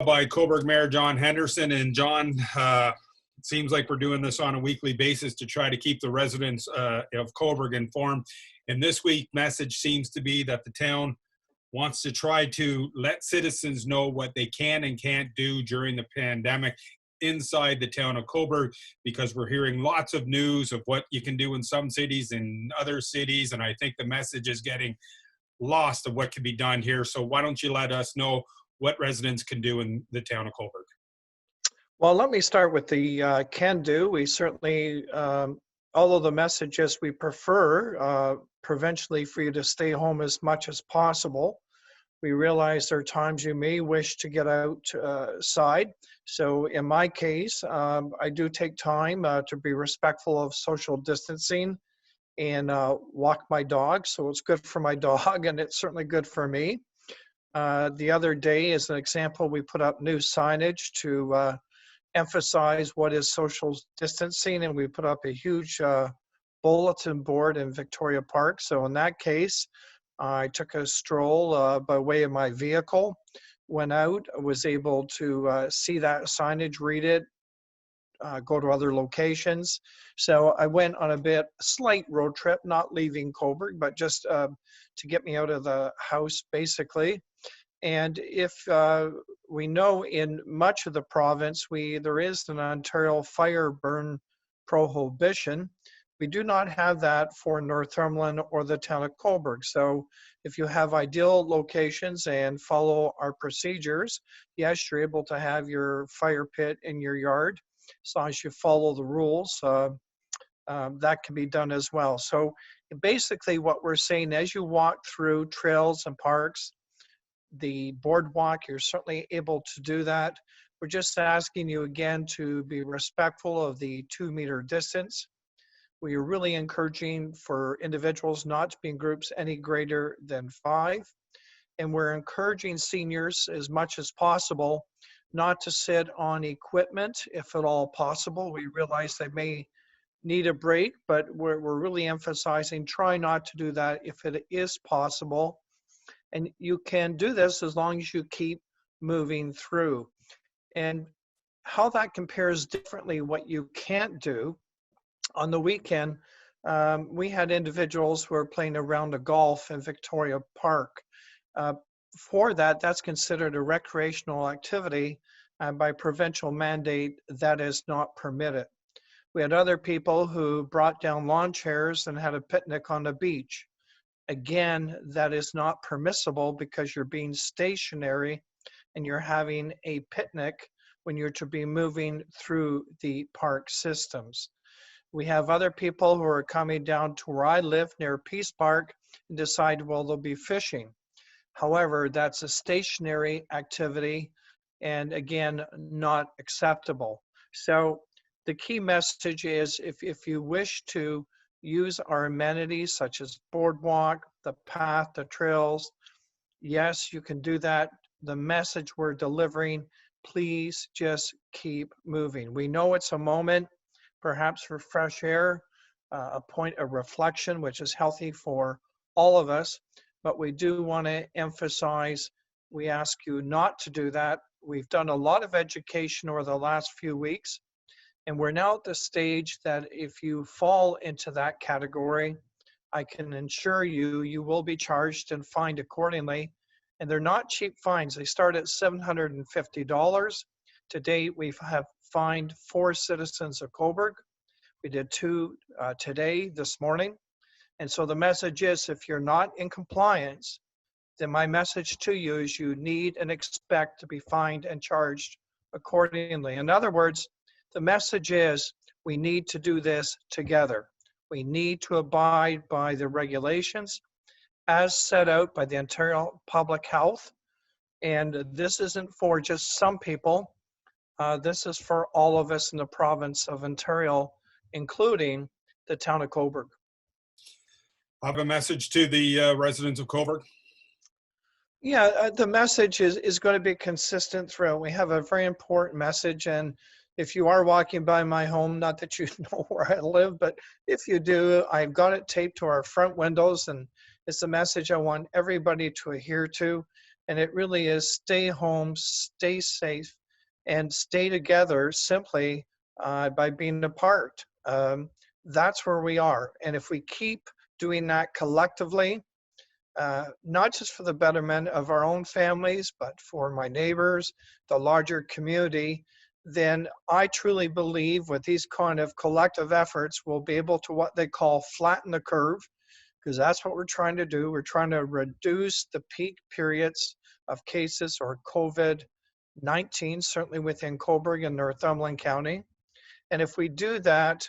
by Cobourg Mayor John Henderson. And John, it seems like we're doing this on a weekly basis to try to keep the residents of Cobourg informed. And this week's message seems to be that the town wants to try to let citizens know what they can and can't do during the pandemic inside the town of Cobourg, because we're hearing lots of news of what you can do in some cities and other cities. And I think the message is getting lost of what can be done here. So why don't you let us know what residents can do in the town of Cobourg? Well, let me start with the can do. We certainly, although the message is we prefer provincially for you to stay home as much as possible. We realize there are times you may wish to get outside. So in my case, I do take time to be respectful of social distancing and walk my dog. So it's good for my dog and it's certainly good for me. The other day, as an example, we put up new signage to emphasize what is social distancing, and we put up a huge bulletin board in Victoria Park. So in that case, I took a stroll by way of my vehicle, went out, was able to see that signage, read it, go to other locations. So I went on a slight road trip, not leaving Cobourg, but just to get me out of the house, basically. And if we know in much of the province, there is an Ontario fire burn prohibition. We do not have that for Northumberland or the town of Cobourg. So if you have ideal locations and follow our procedures, yes, you're able to have your fire pit in your yard. As long as you follow the rules, that can be done as well. So basically what we're saying, as you walk through trails and parks, the boardwalk, you're certainly able to do that. We're just asking you again to be respectful of the 2-meter distance. We are really encouraging for individuals not to be in groups any greater than 5. And we're encouraging seniors as much as possible not to sit on equipment if at all possible. We realize they may need a break, but we're really emphasizing try not to do that if it is possible. And you can do this as long as you keep moving through. And how that compares differently what you can't do, on the weekend, we had individuals who were playing a round of golf in Victoria Park. For that, that's considered a recreational activity, and by provincial mandate, that is not permitted. We had other people who brought down lawn chairs and had a picnic on the beach. Again, that is not permissible because you're being stationary and you're having a picnic when you're to be moving through the park systems. We have other people who are coming down to where I live near Peace Park and decide, well, they'll be fishing. However, that's a stationary activity and again, not acceptable. So the key message is if you wish to use our amenities such as boardwalk, the path, the trails, yes, you can do that. The message we're delivering, please just keep moving. We know it's a moment, perhaps for fresh air, a point of reflection, which is healthy for all of us, but we do want to emphasize, we ask you not to do that. We've done a lot of education over the last few weeks. And we're now at the stage that if you fall into that category, I can assure you, you will be charged and fined accordingly. And they're not cheap fines. They start at $750. To date, we have fined 4 citizens of Cobourg. We did 2 today, this morning. And so the message is, if you're not in compliance, then my message to you is you need and expect to be fined and charged accordingly. In other words, the message is we need to do this together. We need to abide by the regulations as set out by the Ontario Public Health. And this isn't for just some people. This is for all of us in the province of Ontario, including the town of Cobourg. I have a message to the residents of Cobourg. Yeah, the message is going to be consistent throughout. We have a very important message, and if you are walking by my home, not that you know where I live, but if you do, I've got it taped to our front windows, and it's a message I want everybody to adhere to. And it really is stay home, stay safe, and stay together simply by being apart. That's where we are. And if we keep doing that collectively, not just for the betterment of our own families, but for my neighbors, the larger community, then I truly believe with these kind of collective efforts, we'll be able to what they call flatten the curve, because that's what we're trying to do. We're trying to reduce the peak periods of cases or COVID-19, certainly within Cobourg and Northumberland County. And if we do that,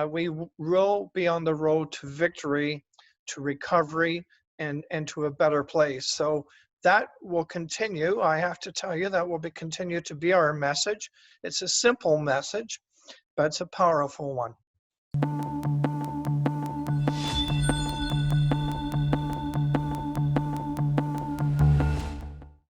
we will be on the road to victory, to recovery, and to a better place. So that will continue. I have to tell you that will continue to be our message. It's a simple message, but it's a powerful one.